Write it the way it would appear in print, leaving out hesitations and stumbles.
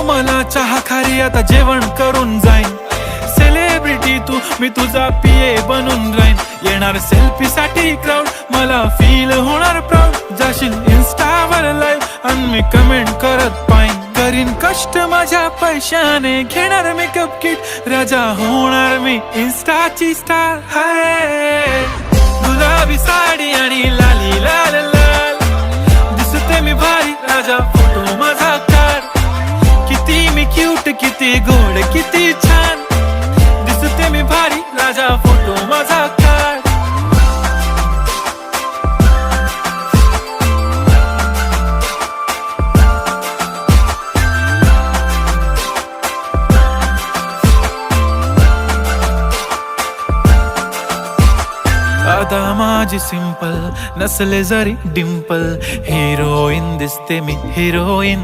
मला चहा खारी आता जेवण करून जाईन. सेलिब्रिटी तू, मी तुझा पिये बनून राहीन. येणार सेल्फी साठी क्राऊड, मला फील होणार प्राऊड. जाशील इन्स्टावर लाईव्ह आणि मी कमेंट करत पाईन. करीन कष्ट माझ्या पैशाने, घेणार मेकअप किट, राजा होणार मी इन्स्टाची स्टार. हाय गुलाबी साडी आणि लाली लाल लाल, दिसते मी भारी, राजा फोटो माझा काढ. किती मी क्यूट, किती गोड, किती छान, दिसते मी भारी, राजा फोटो माझा काढ. आता माझी सिंपल, नसले जरी डिंपल, हिरोईन दिसते मी हिरोईन.